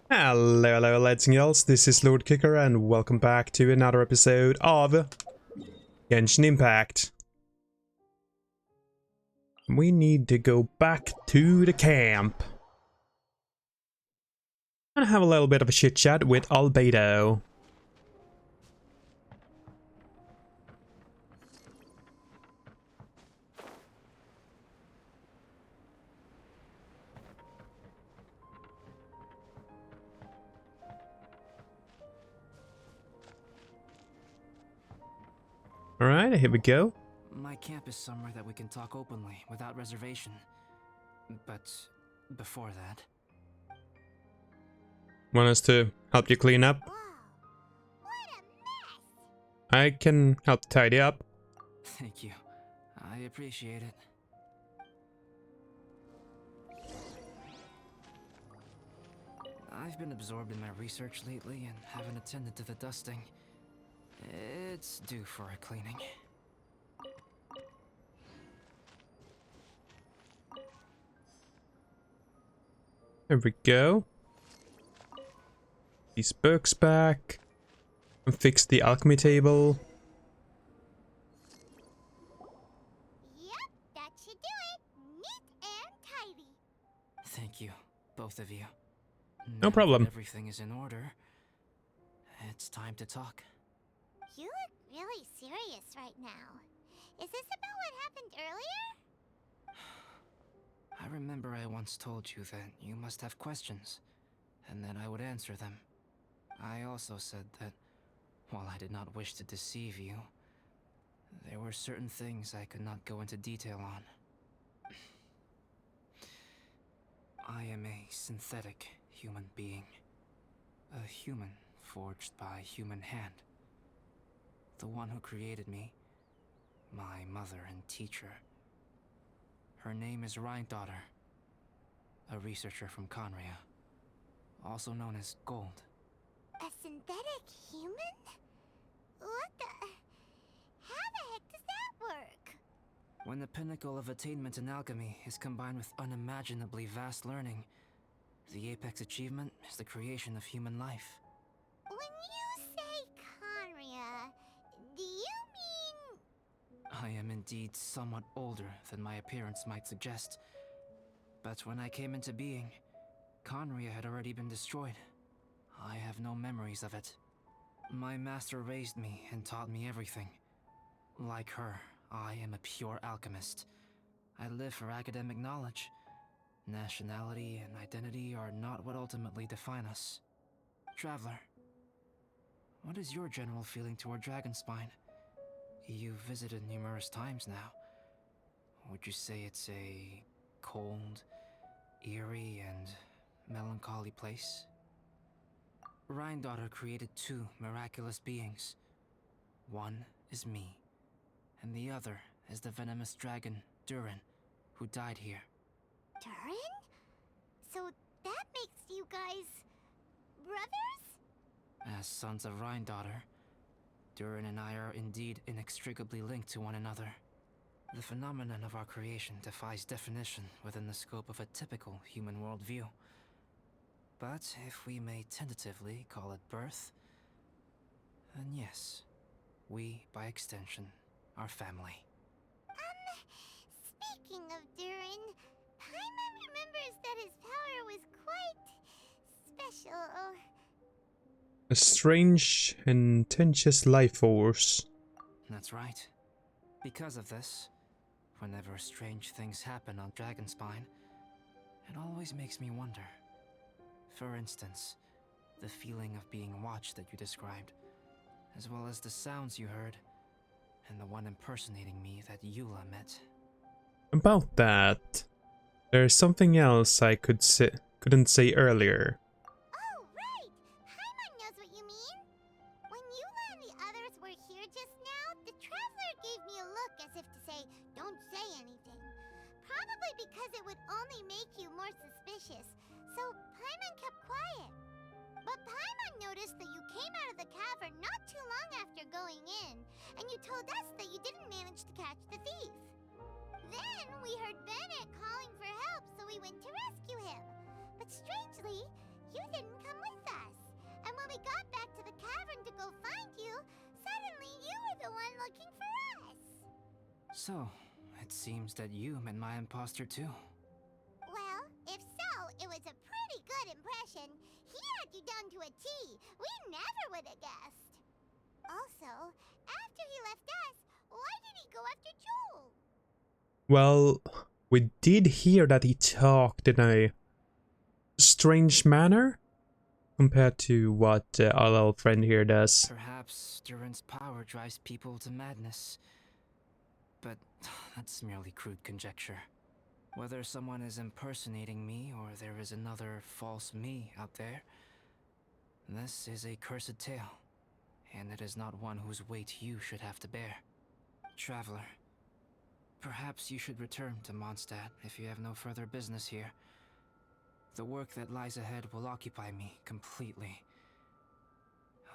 Hello, lads and girls, this is Lord Kicker and welcome back to another episode of Genshin Impact. We need to go back to the camp and have a little bit of a chit chat with Albedo. Alright, here we go. My camp is somewhere that we can talk openly, without reservation. But before that... Want us to help you clean up? Whoa, what a mess! I can help tidy up. Thank you. I appreciate it. I've been absorbed in my research lately and haven't attended to the dusting. It's due for a cleaning. There we go. These books back. And fix the alchemy table. Yep, that should do it. Neat and tidy. Thank you, both of you. No problem. Now that everything is in order. It's time to talk. You look really serious right now. Is this about what happened earlier? I remember I once told you that you must have questions, and that I would answer them. I also said that, while I did not wish to deceive you, there were certain things I could not go into detail on. I am a synthetic human being. A human forged by human hand. The one who created me, my mother and teacher. Her name is Rhyndaughter, a researcher from Conria, also known as Gold. A synthetic human? What the... How the heck does that work? When the pinnacle of attainment in alchemy is combined with unimaginably vast learning, the apex achievement is the creation of human life. When you say Conria, do you mean... I am indeed somewhat older than my appearance might suggest. But when I came into being, Conria had already been destroyed. I have no memories of it. My master raised me and taught me everything. Like her, I am a pure alchemist. I live for academic knowledge. Nationality and identity are not what ultimately define us. Traveler, what is your general feeling toward Dragonspine? You've visited numerous times now. Would you say it's a cold, eerie, and melancholy place? Rhyndaughter created two miraculous beings. One is me, and the other is the venomous dragon, Durin, who died here. Durin? So that makes you guys... brothers? As sons of Rhyndaughter, Durin and I are indeed inextricably linked to one another. The phenomenon of our creation defies definition within the scope of a typical human worldview. But if we may tentatively call it birth, then yes, we, by extension, are family. Speaking of Durin, Paimon remembers that his power was quite... special. A strange and tenuous life force. That's right. Because of this, whenever strange things happen on Dragonspine, it always makes me wonder. For instance, the feeling of being watched that you described, as well as the sounds you heard, and the one impersonating me that Eula met. About that, there's something else I couldn't say earlier. Oh, right! Paimon knows what you mean. When Eula and the others were here just now, the Traveler gave me a look as if to say, don't say anything. Probably because it would only make you more suspicious, so Paimon kept quiet. But Paimon noticed that you came out of the cavern not too long after going in, and you told us that you didn't manage to catch the thief. Then we heard Bennett calling for help, so we went to rescue him. But strangely, you didn't come So, it seems that you met my imposter too. Well, if so, it was a pretty good impression. He had you down to a T. We never would have guessed. Also, after he left us, why did he go after Joel? Well, we did hear that he talked in a strange manner compared to what our little friend here does. Perhaps Durin's power drives people to madness. But that's merely crude conjecture. Whether someone is impersonating me or there is another false me out there, this is a cursed tale, and it is not one whose weight you should have to bear. Traveler, perhaps you should return to Mondstadt if you have no further business here. The work that lies ahead will occupy me completely.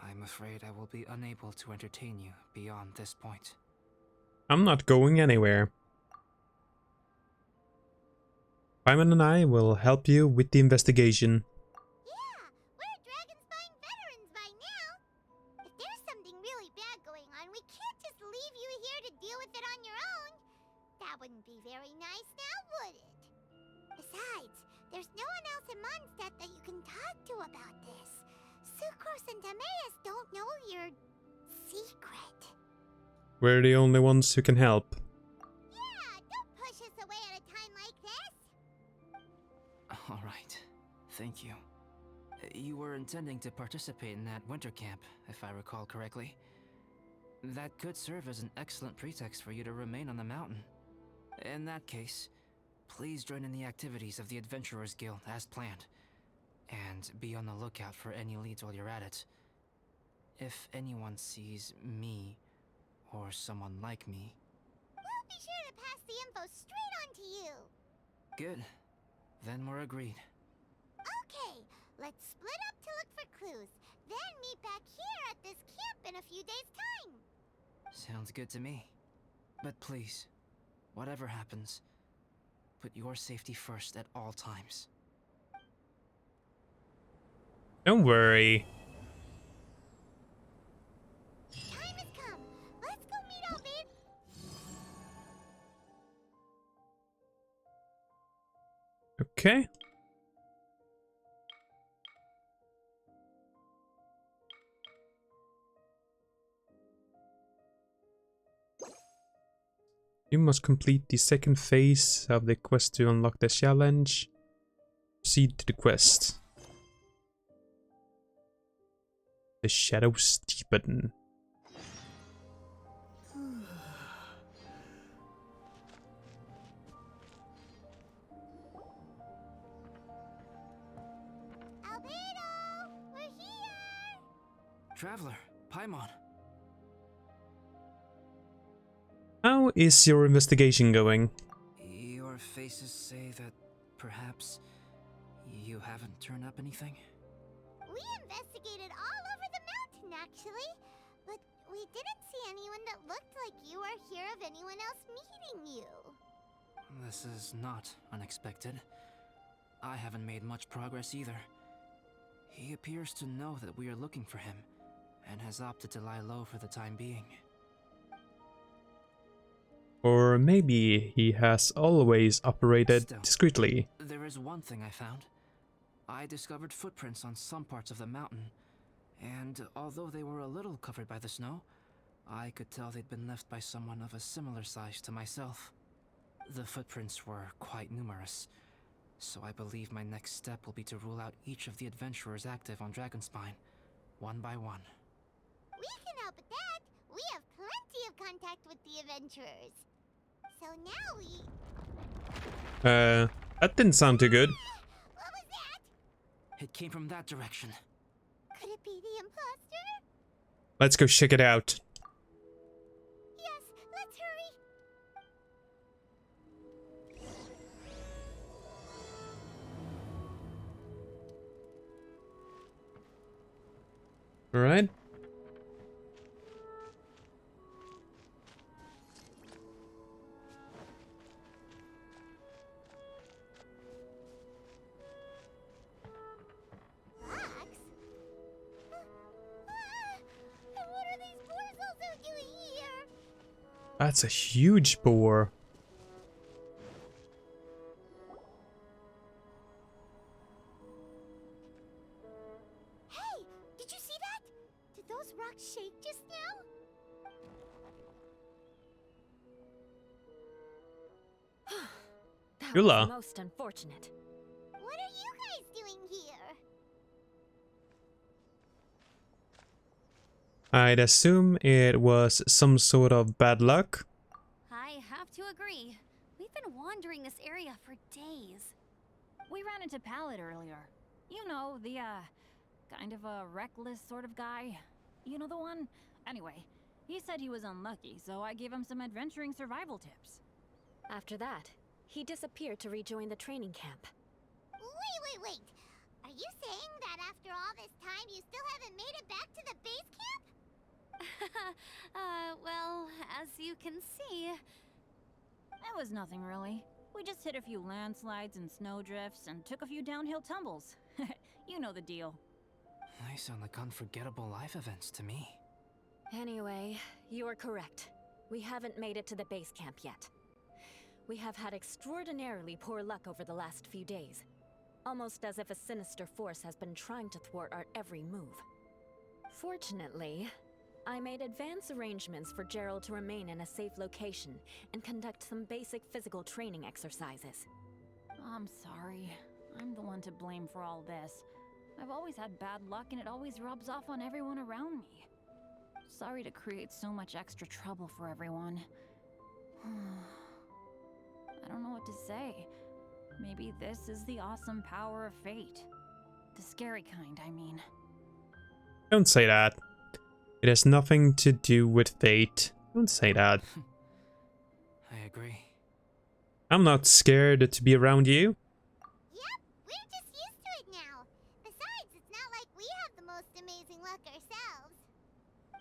I'm afraid I will be unable to entertain you beyond this point. I'm not going anywhere. Paimon and I will help you with the investigation. Yeah, we're Dragonspine veterans by now. If there's something really bad going on, we can't just leave you here to deal with it on your own. That wouldn't be very nice now, would it? Besides, there's no one else in Mondstadt that you can talk to about this. Sucrose and Timaeus don't know your secret. We're the only ones who can help. Yeah, don't push us away at a time like this. Alright, thank you. You were intending to participate in that winter camp, if I recall correctly. That could serve as an excellent pretext for you to remain on the mountain. In that case, please join in the activities of the Adventurers Guild as planned. And be on the lookout for any leads while you're at it. If anyone sees me, or someone like me... We'll be sure to pass the info straight on to you. Good. Then we're agreed. Okay, let's split up to look for clues. Then meet back here at this camp in a few days' time. Sounds good to me. But please, whatever happens, put your safety first at all times. Don't worry. Time has come. Let's go meet Albert. Okay. You must complete the second phase of the quest to unlock the challenge. Proceed to the quest. The shadows deepen. Albedo, we're here. Traveler, Paimon. How is your investigation going? Your faces say that perhaps you haven't turned up anything? We investigated all over the mountain, actually. But we didn't see anyone that looked like you or hear of anyone else meeting you. This is not unexpected. I haven't made much progress either. He appears to know that we are looking for him, and has opted to lie low for the time being. Or maybe he has always operated Still, discreetly. There is one thing I found. I discovered footprints on some parts of the mountain, and although they were a little covered by the snow, I could tell they'd been left by someone of a similar size to myself. The footprints were quite numerous, so I believe my next step will be to rule out each of the adventurers active on Dragonspine, one by one. We can help with that. We have plenty of contact with the adventurers. So now we... That didn't sound too good. What was that? It came from that direction. Could it be the imposter? Let's go check it out. Yes, let's hurry. Alright. Fox? And what are these boars also doing here? That's a huge boar. Hey, did you see that? Did those rocks shake just now? That Yula. was most unfortunate. What are you guys doing here? I'd assume it was some sort of bad luck. I have to agree. We've been wandering this area for days. We ran into Pallet earlier. You know, the, kind of a reckless sort of guy. You know the one? Anyway, he said he was unlucky, so I gave him some adventuring survival tips. After that, he disappeared to rejoin the training camp. Wait. Are you saying that after all this time you still haven't made it back to the base camp? Well, as you can see... It was nothing really. We just hit a few landslides and snowdrifts and took a few downhill tumbles. You know the deal. They sound like unforgettable life events to me. Anyway, you're correct. We haven't made it to the base camp yet. We have had extraordinarily poor luck over the last few days. Almost as if a sinister force has been trying to thwart our every move. Fortunately, I made advance arrangements for Gerald to remain in a safe location and conduct some basic physical training exercises. I'm sorry. I'm the one to blame for all this. I've always had bad luck and it always rubs off on everyone around me. Sorry to create so much extra trouble for everyone. I don't know what to say. Maybe this is the awesome power of fate. The scary kind, I mean. Don't say that. It has nothing to do with fate. Don't say that. I agree. I'm not scared to be around you. Yep, we're just used to it now. Besides, it's not like we have the most amazing luck ourselves.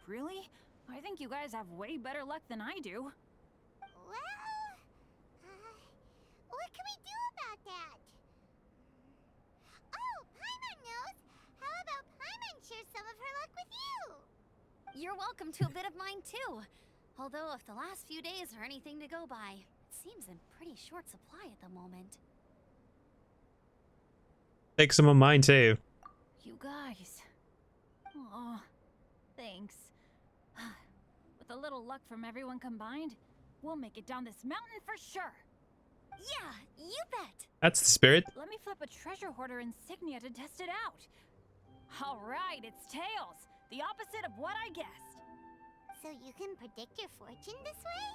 Really? I think you guys have way better luck than I do. Well, what can we do about that? Oh, Paimon knows! How about Paimon share some of her luck with you? You're welcome to a bit of mine too. Although if the last few days are anything to go by, it seems in pretty short supply at the moment. Take some of mine too. You guys. Oh, thanks. With a little luck from everyone combined, we'll make it down this mountain for sure. Yeah, you bet! That's the spirit. Let me flip a treasure hoarder insignia to test it out. All right, it's tails. The opposite of what I guessed. So you can predict your fortune this way?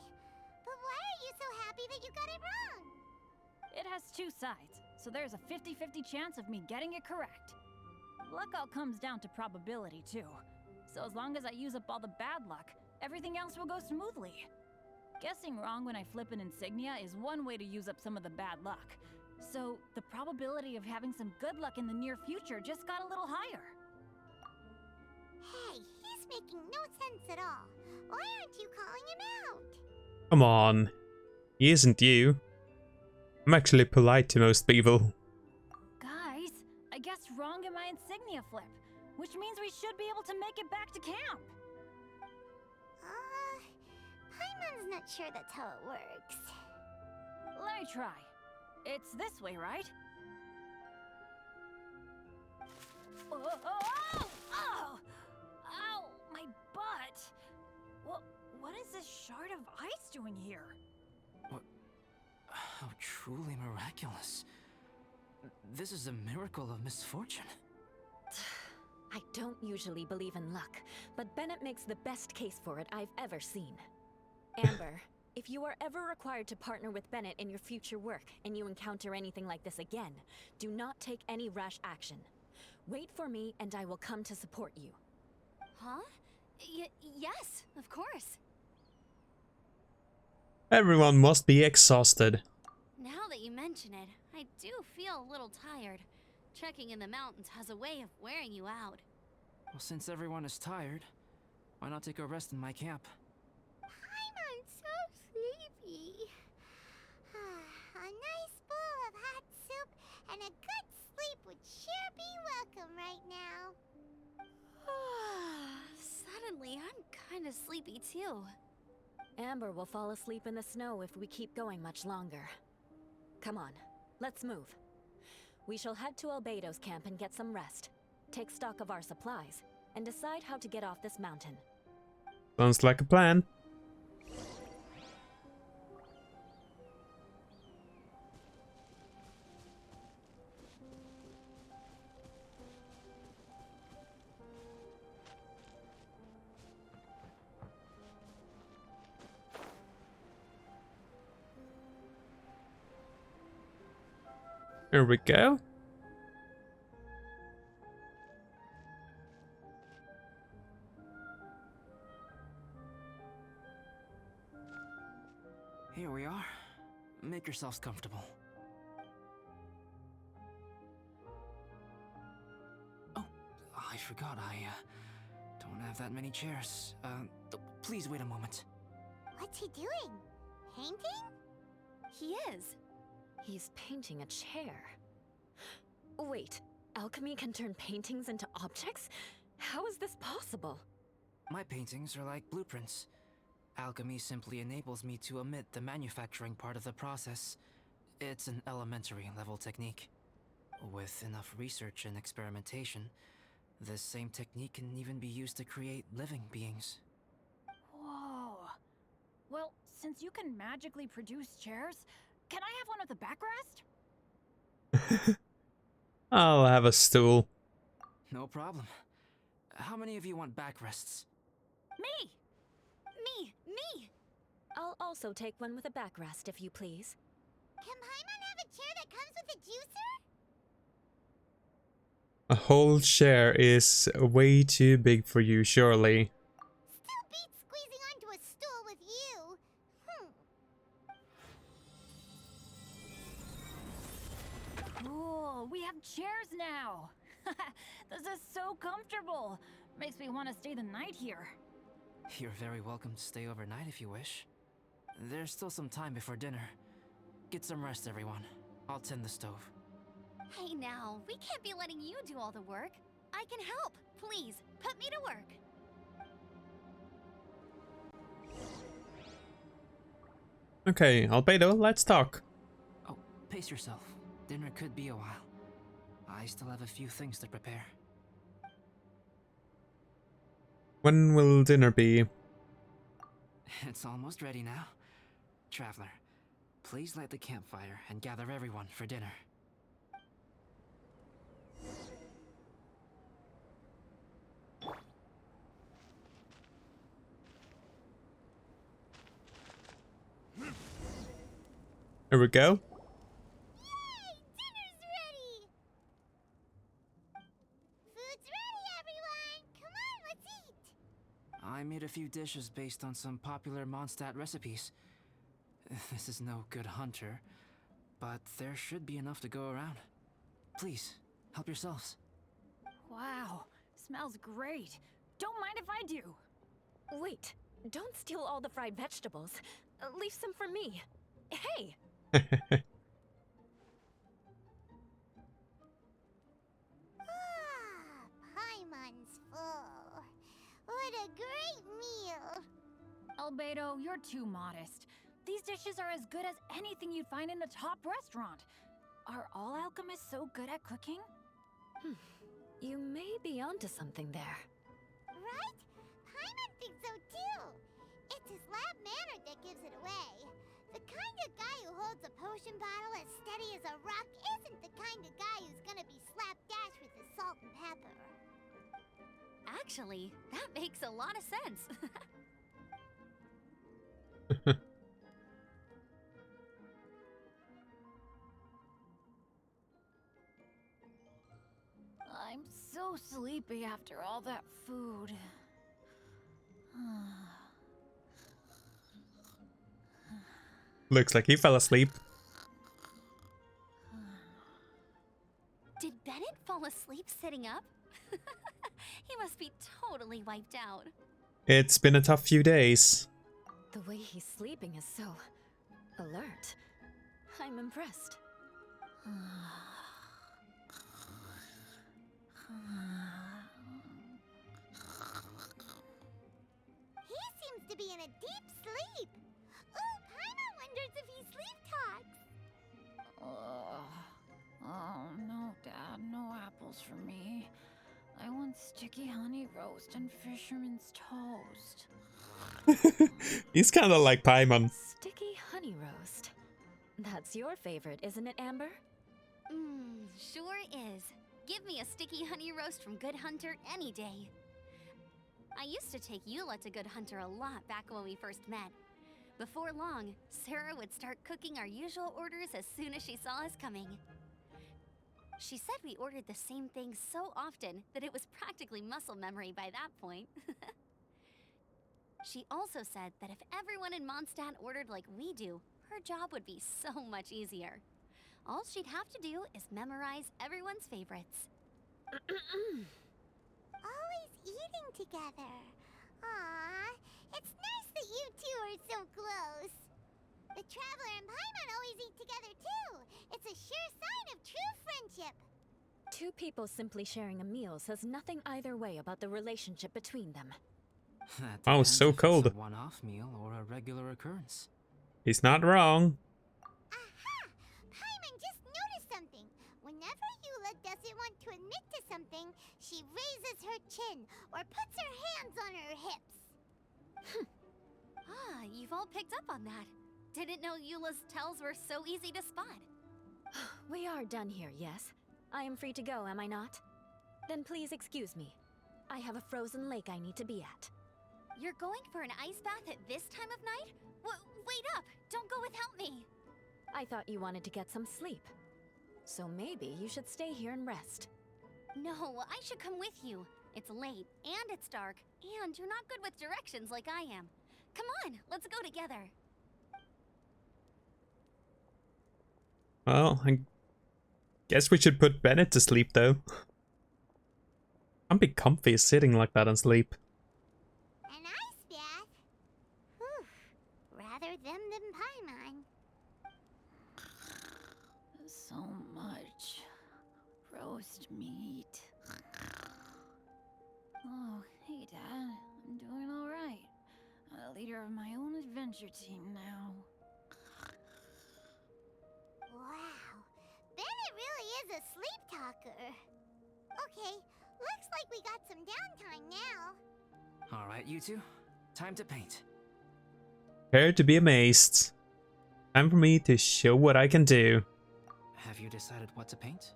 But why are you so happy that you got it wrong? It has two sides, so there's a 50-50 chance of me getting it correct. Luck all comes down to probability, too. So as long as I use up all the bad luck, everything else will go smoothly. Guessing wrong when I flip an insignia is one way to use up some of the bad luck. So the probability of having some good luck in the near future just got a little higher. Hey, he's making no sense at all. Why aren't you calling him out? Come on. He isn't you. I'm actually polite to most people. Guys, I guessed wrong in my insignia flip, which means we should be able to make it back to camp. Paimon's not sure that's how it works. Let me try. It's this way, right? Oh! Ow! My butt! What is this shard of ice doing here? What? How truly miraculous. This is a miracle of misfortune. I don't usually believe in luck, but Bennett makes the best case for it I've ever seen. Amber, if you are ever required to partner with Bennett in your future work and you encounter anything like this again, do not take any rash action. Wait for me and I will come to support you. Huh? Yes, of course. Everyone must be exhausted. Now that you mention it, I do feel a little tired. Trekking in the mountains has a way of wearing you out. Well, since everyone is tired, why not take a rest in my camp? Paimon's so sleepy. A nice bowl of hot soup and a good sleep would sure be welcome right now. Suddenly, I'm kind of sleepy too. Amber will fall asleep in the snow if we keep going much longer. Come on, let's move. We shall head to Albedo's camp and get some rest. Take stock of our supplies, and decide how to get off this mountain. Sounds like a plan. Here we go. Here we are. Make yourselves comfortable. Oh, I forgot I don't have that many chairs. Please wait a moment. What's he doing? Painting? He is. He's painting a chair. Wait, alchemy can turn paintings into objects? How is this possible? My paintings are like blueprints. Alchemy simply enables me to omit the manufacturing part of the process. It's an elementary level technique. With enough research and experimentation, this same technique can even be used to create living beings. Whoa. Well, since you can magically produce chairs, can I have one with a backrest? I'll have a stool. No problem. How many of you want backrests? Me! Me! I'll also take one with a backrest, if you please. Can Paimon have a chair that comes with a juicer? A whole chair is way too big for you, surely. Still beats squeezing onto a stool with you. Cool, we have chairs now! This is so comfortable! Makes me want to stay the night here. You're very welcome to stay overnight if you wish. There's still some time before dinner. Get some rest, everyone. I'll tend the stove. Hey now, we can't be letting you do all the work. I can help. Please, put me to work. Okay, Albedo, let's talk. Oh, pace yourself. Dinner could be a while. I still have a few things to prepare. When will dinner be? It's almost ready now. Traveler, please light the campfire and gather everyone for dinner. Here we go. Yay! Dinner's ready! Food's ready, everyone! Come on, let's eat! I made a few dishes based on some popular Mondstadt recipes. This is no good hunter, but there should be enough to go around. Please, help yourselves. Wow, smells great. Don't mind if I do. Wait, don't steal all the fried vegetables. Leave some for me. Hey! Paimon's full. What a great meal! Albedo, you're too modest. These dishes are as good as anything you'd find in a top restaurant. Are all alchemists so good at cooking? You may be onto something there. Right? Paimon thinks so too. It's his lab manner that gives it away. The kind of guy who holds a potion bottle as steady as a rock isn't the kind of guy who's gonna be slapdash with his salt and pepper. Actually, that makes a lot of sense. I'm so sleepy after all that food. Looks like he fell asleep. Did Bennett fall asleep sitting up? He must be totally wiped out. It's been a tough few days. The way he's sleeping is so alert. I'm impressed. He seems to be in a deep sleep. Sticky honey roast and fisherman's toast. He's kind of like Paimon. Sticky honey roast. That's your favorite, isn't it, Amber? Sure is. Give me a sticky honey roast from Good Hunter any day. I used to take Eula to Good Hunter a lot back when we first met. Before long, Sarah would start cooking our usual orders as soon as she saw us coming. She said we ordered the same thing so often that it was practically muscle memory by that point. She also said that if everyone in Mondstadt ordered like we do, her job would be so much easier. All she'd have to do is memorize everyone's favorites. Always eating together. Aww, it's nice that you two are so close. The Traveler and Paimon always eat together too. It's a sure sign of true friendship. Two people simply sharing a meal says nothing either way about the relationship between them. That Oh, depends so if it's cold. a one-off meal or a regular occurrence. He's not wrong. Aha! Paimon just noticed something. Whenever Eula doesn't want to admit to something, she raises her chin or puts her hands on her hips. You've all picked up on that. Didn't know Eula's tells were so easy to spot. We are done here, yes? I am free to go, am I not? Then please excuse me. I have a frozen lake I need to be at. You're going for an ice bath at this time of night? Wait up! Don't go without me! I thought you wanted to get some sleep. So maybe you should stay here and rest. No, I should come with you. It's late, and it's dark, and you're not good with directions like I am. Come on, let's go together. Well, I guess we should put Bennett to sleep, though. Can't be comfy sitting like that and sleep. An ice bath? Whew. Rather them than Paimon. So much roast meat. Oh, hey Dad. I'm doing alright. I'm the leader of my own adventure team now. Wow. Bennett really is a sleep talker. Okay, looks like we got some downtime now. Alright, you two. Time to paint. Prepare to be amazed. Time for me to show what I can do. Have you decided what to paint?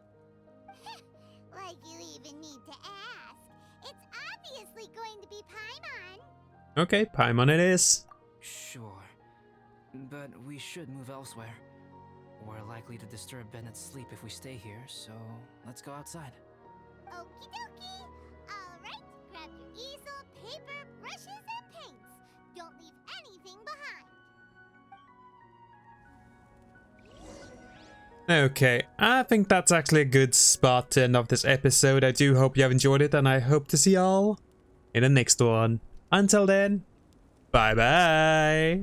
Like you even need to ask. It's obviously going to be Paimon. Okay, Paimon it is. Sure. But we should move elsewhere. We're likely to disturb Bennett's sleep if we stay here, so let's go outside. Okie dokie. Alright, grab your easel, paper, brushes, and paints. Don't leave anything behind. Okay, I think that's actually a good spot to end off this episode. I do hope you have enjoyed it, and I hope to see y'all in the next one. Until then, bye bye.